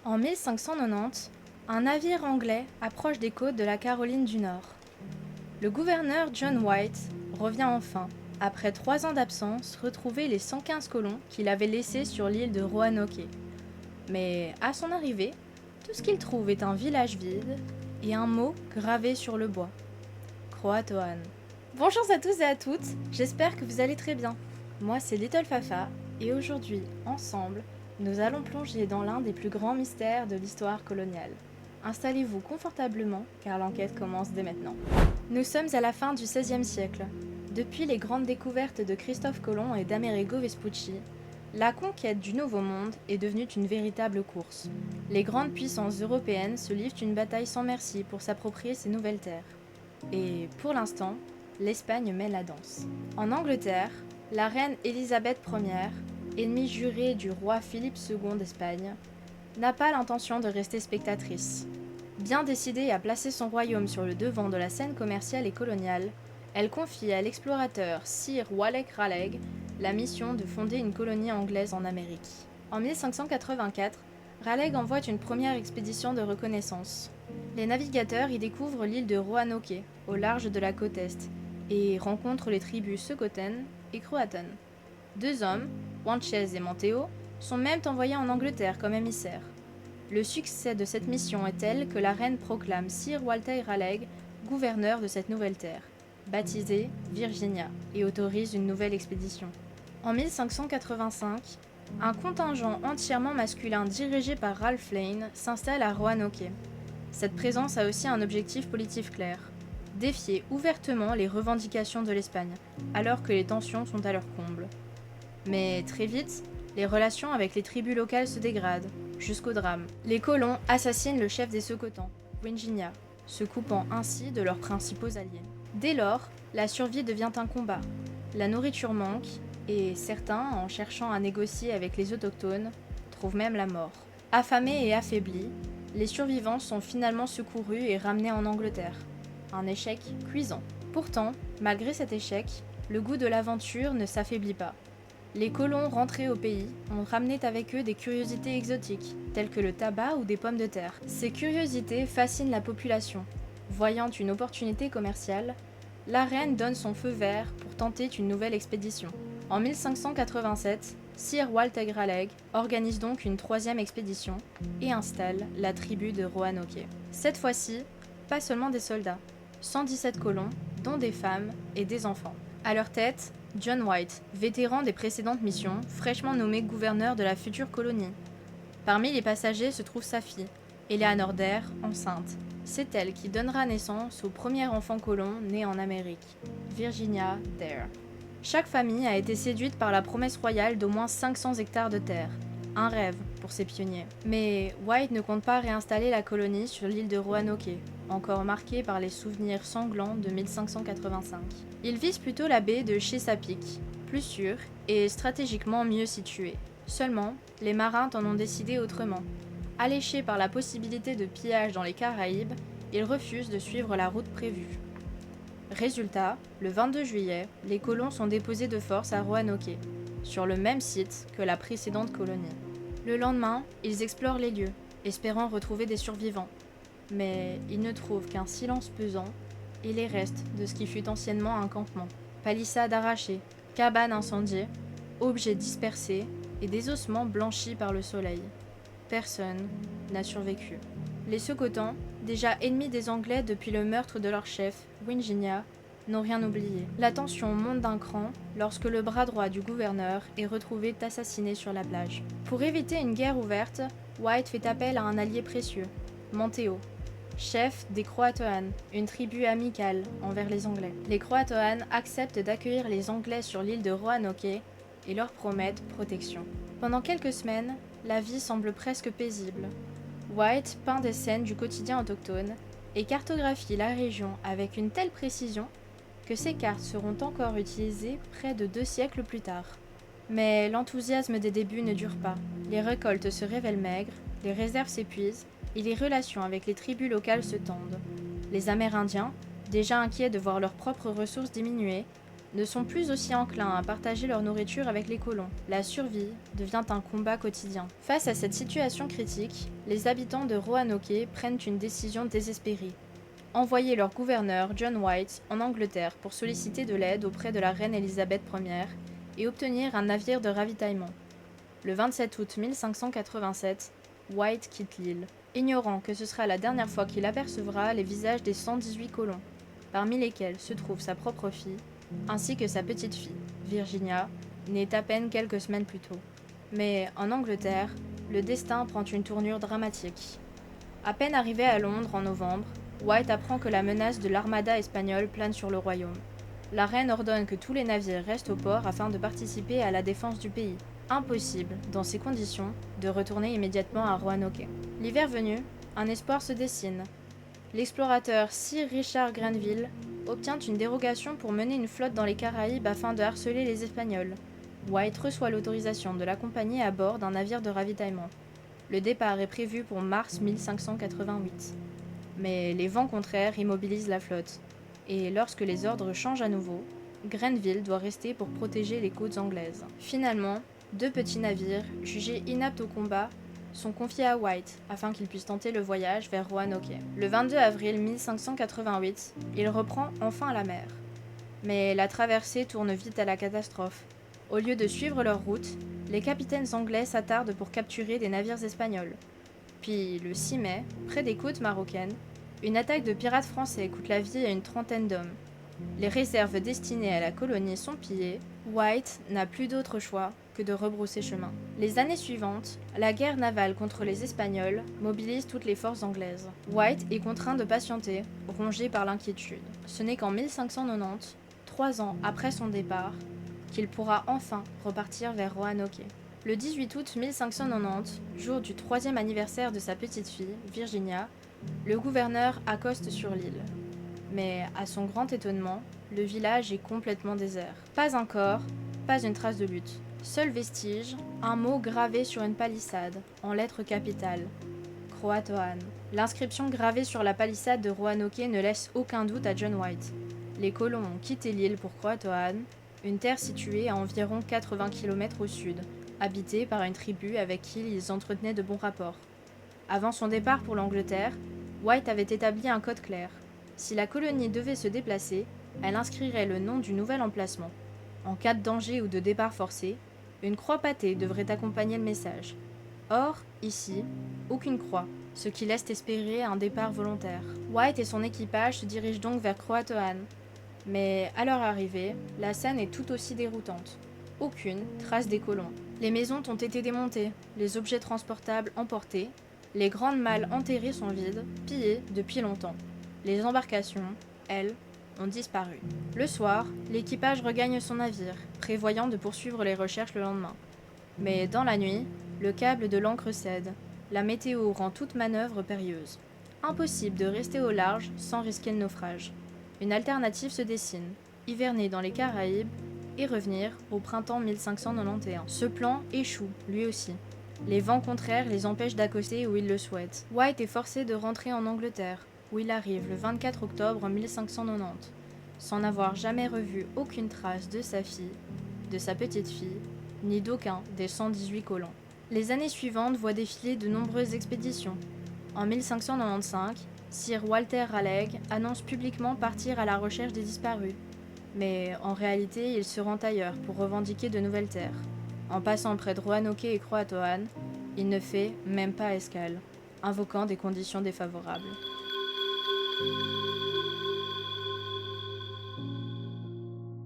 En 1590, un navire anglais approche des côtes de la Caroline du Nord. Le gouverneur John White revient enfin, après 3 ans d'absence, retrouver les 115 colons qu'il avait laissés sur l'île de Roanoke. Mais à son arrivée, tout ce qu'il trouve est un village vide et un mot gravé sur le bois. Croatoan. Bonjour à tous et à toutes, j'espère que vous allez très bien. Moi c'est Little Fafa et aujourd'hui, ensemble, nous allons plonger dans l'un des plus grands mystères de l'histoire coloniale. Installez-vous confortablement car l'enquête commence dès maintenant. Nous sommes à la fin du XVIe siècle. Depuis les grandes découvertes de Christophe Colomb et d'Amerigo Vespucci, la conquête du Nouveau Monde est devenue une véritable course. Les grandes puissances européennes se livrent une bataille sans merci pour s'approprier ces nouvelles terres. Et pour l'instant, l'Espagne mène la danse. En Angleterre, la reine Élisabeth Ier, ennemie jurée du roi Philippe II d'Espagne, n'a pas l'intention de rester spectatrice. Bien décidée à placer son royaume sur le devant de la scène commerciale et coloniale, elle confie à l'explorateur Sir Walter Raleigh la mission de fonder une colonie anglaise en Amérique. En 1584, Raleigh envoie une première expédition de reconnaissance. Les navigateurs y découvrent l'île de Roanoke, au large de la côte est, et rencontrent les tribus Socoten et Croatan. 2 hommes, Wanchez et Manteo, sont même envoyés en Angleterre comme émissaires. Le succès de cette mission est tel que la reine proclame Sir Walter Raleigh gouverneur de cette nouvelle terre, baptisée Virginia, et autorise une nouvelle expédition. En 1585, un contingent entièrement masculin dirigé par Ralph Lane s'installe à Roanoke. Cette présence a aussi un objectif politique clair, défier ouvertement les revendications de l'Espagne, alors que les tensions sont à leur comble. Mais très vite, les relations avec les tribus locales se dégradent, jusqu'au drame. Les colons assassinent le chef des Socotans, Virginia, se coupant ainsi de leurs principaux alliés. Dès lors, la survie devient un combat. La nourriture manque, et certains, en cherchant à négocier avec les autochtones, trouvent même la mort. Affamés et affaiblis, les survivants sont finalement secourus et ramenés en Angleterre. Un échec cuisant. Pourtant, malgré cet échec, le goût de l'aventure ne s'affaiblit pas. Les colons rentrés au pays ont ramené avec eux des curiosités exotiques, telles que le tabac ou des pommes de terre. Ces curiosités fascinent la population. Voyant une opportunité commerciale, la reine donne son feu vert pour tenter une nouvelle expédition. En 1587, Sir Walter Raleigh organise donc une 3e expédition et installe la tribu de Roanoke. Cette fois-ci, pas seulement des soldats, 117 colons, dont des femmes et des enfants. À leur tête, John White, vétéran des précédentes missions, fraîchement nommé gouverneur de la future colonie. Parmi les passagers se trouve sa fille, Eleanor Dare, enceinte. C'est elle qui donnera naissance au premier enfant colon né en Amérique, Virginia Dare. Chaque famille a été séduite par la promesse royale d'au moins 500 hectares de terre. Un rêve pour ces pionniers. Mais White ne compte pas réinstaller la colonie sur l'île de Roanoke, encore marquée par les souvenirs sanglants de 1585. Il vise plutôt la baie de Chesapeake, plus sûre et stratégiquement mieux située. Seulement, les marins en ont décidé autrement. Alléchés par la possibilité de pillage dans les Caraïbes, ils refusent de suivre la route prévue. Résultat, le 22 juillet, les colons sont déposés de force à Roanoke, sur le même site que la précédente colonie. Le lendemain, ils explorent les lieux, espérant retrouver des survivants. Mais ils ne trouvent qu'un silence pesant et les restes de ce qui fut anciennement un campement. Palissades arrachées, cabanes incendiées, objets dispersés et des ossements blanchis par le soleil. Personne n'a survécu. Les Socotans, déjà ennemis des Anglais depuis le meurtre de leur chef, Virginia, n'ont rien oublié. La tension monte d'un cran lorsque le bras droit du gouverneur est retrouvé assassiné sur la plage. Pour éviter une guerre ouverte, White fait appel à un allié précieux, Manteo, chef des Croatoan, une tribu amicale envers les Anglais. Les Croatoan acceptent d'accueillir les Anglais sur l'île de Roanoke et leur promettent protection. Pendant quelques semaines, la vie semble presque paisible. White peint des scènes du quotidien autochtone et cartographie la région avec une telle précision que ces cartes seront encore utilisées près de 2 siècles plus tard. Mais l'enthousiasme des débuts ne dure pas. Les récoltes se révèlent maigres, les réserves s'épuisent et les relations avec les tribus locales se tendent. Les Amérindiens, déjà inquiets de voir leurs propres ressources diminuer, ne sont plus aussi enclins à partager leur nourriture avec les colons. La survie devient un combat quotidien. Face à cette situation critique, les habitants de Roanoke prennent une décision désespérée. Envoyer leur gouverneur, John White, en Angleterre pour solliciter de l'aide auprès de la reine Élisabeth Ier et obtenir un navire de ravitaillement. Le 27 août 1587, White quitte l'île, ignorant que ce sera la dernière fois qu'il apercevra les visages des 118 colons, parmi lesquels se trouve sa propre fille, ainsi que sa petite-fille, Virginia, née à peine quelques semaines plus tôt. Mais en Angleterre, le destin prend une tournure dramatique. À peine arrivé à Londres en novembre, White apprend que la menace de l'armada espagnole plane sur le royaume. La reine ordonne que tous les navires restent au port afin de participer à la défense du pays. Impossible, dans ces conditions, de retourner immédiatement à Roanoke. L'hiver venu, un espoir se dessine. L'explorateur Sir Richard Grenville obtient une dérogation pour mener une flotte dans les Caraïbes afin de harceler les Espagnols. White reçoit l'autorisation de l'accompagner à bord d'un navire de ravitaillement. Le départ est prévu pour mars 1588. Mais les vents contraires immobilisent la flotte, et lorsque les ordres changent à nouveau, Grenville doit rester pour protéger les côtes anglaises. Finalement, 2 petits navires, jugés inaptes au combat, sont confiés à White afin qu'il puisse tenter le voyage vers Roanoke. Le 22 avril 1588, il reprend enfin la mer. Mais la traversée tourne vite à la catastrophe. Au lieu de suivre leur route, les capitaines anglais s'attardent pour capturer des navires espagnols. Puis, le 6 mai, près des côtes marocaines, une attaque de pirates français coûte la vie à une trentaine d'hommes. Les réserves destinées à la colonie sont pillées. White n'a plus d'autre choix que de rebrousser chemin. Les années suivantes, la guerre navale contre les Espagnols mobilise toutes les forces anglaises. White est contraint de patienter, rongé par l'inquiétude. Ce n'est qu'en 1590, 3 ans après son départ, qu'il pourra enfin repartir vers Roanoke. Le 18 août 1590, jour du 3e anniversaire de sa petite-fille, Virginia, le gouverneur accoste sur l'île. Mais, à son grand étonnement, le village est complètement désert. Pas un corps, pas une trace de lutte. Seul vestige, un mot gravé sur une palissade, en lettres capitales. Croatoan. L'inscription gravée sur la palissade de Roanoke ne laisse aucun doute à John White. Les colons ont quitté l'île pour Croatoan, une terre située à environ 80 km au sud, habitée par une tribu avec qui ils entretenaient de bons rapports. Avant son départ pour l'Angleterre, White avait établi un code clair. Si la colonie devait se déplacer, elle inscrirait le nom du nouvel emplacement. En cas de danger ou de départ forcé, une croix pâtée devrait accompagner le message. Or, ici, aucune croix, ce qui laisse espérer un départ volontaire. White et son équipage se dirigent donc vers Croatoan. Mais à leur arrivée, la scène est tout aussi déroutante. Aucune trace des colons. Les maisons ont été démontées, les objets transportables emportés, les grandes malles enterrées sont vides, pillées depuis longtemps. Les embarcations, elles, ont disparu. Le soir, l'équipage regagne son navire, prévoyant de poursuivre les recherches le lendemain. Mais dans la nuit, le câble de l'ancre cède. La météo rend toute manœuvre périlleuse. Impossible de rester au large sans risquer le naufrage. Une alternative se dessine, hiverner dans les Caraïbes et revenir au printemps 1591. Ce plan échoue, lui aussi. Les vents contraires les empêchent d'accoster où ils le souhaitent. White est forcé de rentrer en Angleterre, où il arrive le 24 octobre 1590, sans n'avoir jamais revu aucune trace de sa fille, de sa petite-fille, ni d'aucun des 118 colons. Les années suivantes voient défiler de nombreuses expéditions. En 1595, Sir Walter Raleigh annonce publiquement partir à la recherche des disparus. Mais en réalité, il se rend ailleurs pour revendiquer de nouvelles terres. En passant près de Roanoke et Croatoan, il ne fait même pas escale, invoquant des conditions défavorables.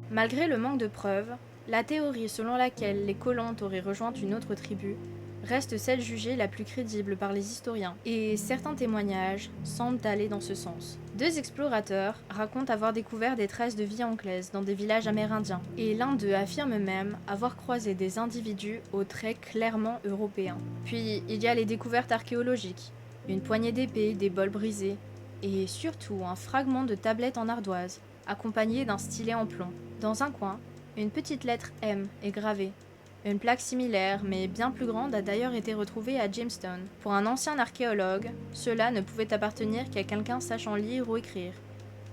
Malgré le manque de preuves, la théorie selon laquelle les colons auraient rejoint une autre tribu reste celle jugée la plus crédible par les historiens, et certains témoignages semblent aller dans ce sens. 2 explorateurs racontent avoir découvert des traces de vie anglaise dans des villages amérindiens, et l'un d'eux affirme même avoir croisé des individus aux traits clairement européens. Puis il y a les découvertes archéologiques, une poignée d'épées, des bols brisés, et surtout un fragment de tablette en ardoise, accompagné d'un stylet en plomb. Dans un coin, une petite lettre M est gravée. Une plaque similaire, mais bien plus grande, a d'ailleurs été retrouvée à Jamestown. Pour un ancien archéologue, cela ne pouvait appartenir qu'à quelqu'un sachant lire ou écrire.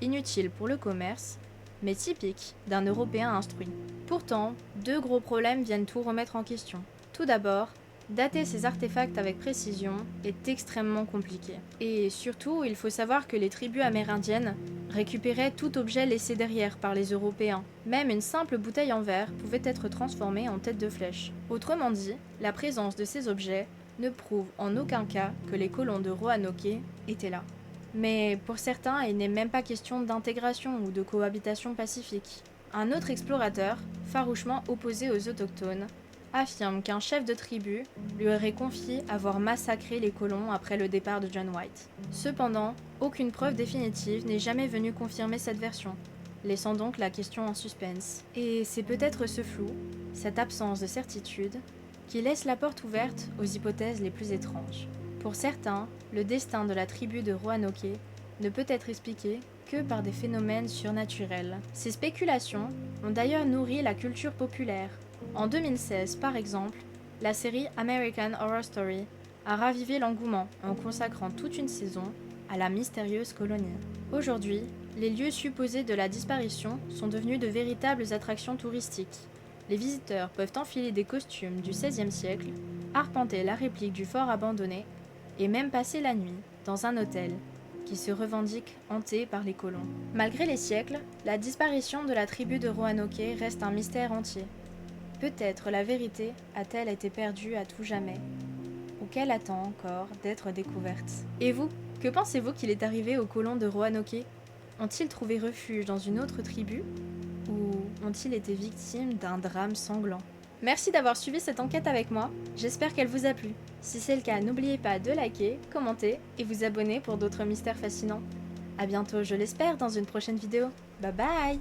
Inutile pour le commerce, mais typique d'un Européen instruit. Pourtant, deux gros problèmes viennent tout remettre en question. Tout d'abord, dater ces artefacts avec précision est extrêmement compliqué. Et surtout, il faut savoir que les tribus amérindiennes récupéraient tout objet laissé derrière par les Européens. Même une simple bouteille en verre pouvait être transformée en tête de flèche. Autrement dit, la présence de ces objets ne prouve en aucun cas que les colons de Roanoke étaient là. Mais pour certains, il n'est même pas question d'intégration ou de cohabitation pacifique. Un autre explorateur, farouchement opposé aux autochtones, affirme qu'un chef de tribu lui aurait confié avoir massacré les colons après le départ de John White. Cependant, aucune preuve définitive n'est jamais venue confirmer cette version, laissant donc la question en suspense. Et c'est peut-être ce flou, cette absence de certitude, qui laisse la porte ouverte aux hypothèses les plus étranges. Pour certains, le destin de la tribu de Roanoke ne peut être expliqué que par des phénomènes surnaturels. Ces spéculations ont d'ailleurs nourri la culture populaire. En 2016, par exemple, la série American Horror Story a ravivé l'engouement en consacrant toute une saison à la mystérieuse colonie. Aujourd'hui, les lieux supposés de la disparition sont devenus de véritables attractions touristiques. Les visiteurs peuvent enfiler des costumes du XVIe siècle, arpenter la réplique du fort abandonné et même passer la nuit dans un hôtel qui se revendique hanté par les colons. Malgré les siècles, la disparition de la tribu de Roanoke reste un mystère entier. Peut-être la vérité a-t-elle été perdue à tout jamais, ou qu'elle attend encore d'être découverte. Et vous, que pensez-vous qu'il est arrivé aux colons de Roanoke? Ont-ils trouvé refuge dans une autre tribu, ou ont-ils été victimes d'un drame sanglant? Merci d'avoir suivi cette enquête avec moi, j'espère qu'elle vous a plu. Si c'est le cas, n'oubliez pas de liker, commenter et vous abonner pour d'autres mystères fascinants. A bientôt, je l'espère, dans une prochaine vidéo. Bye bye!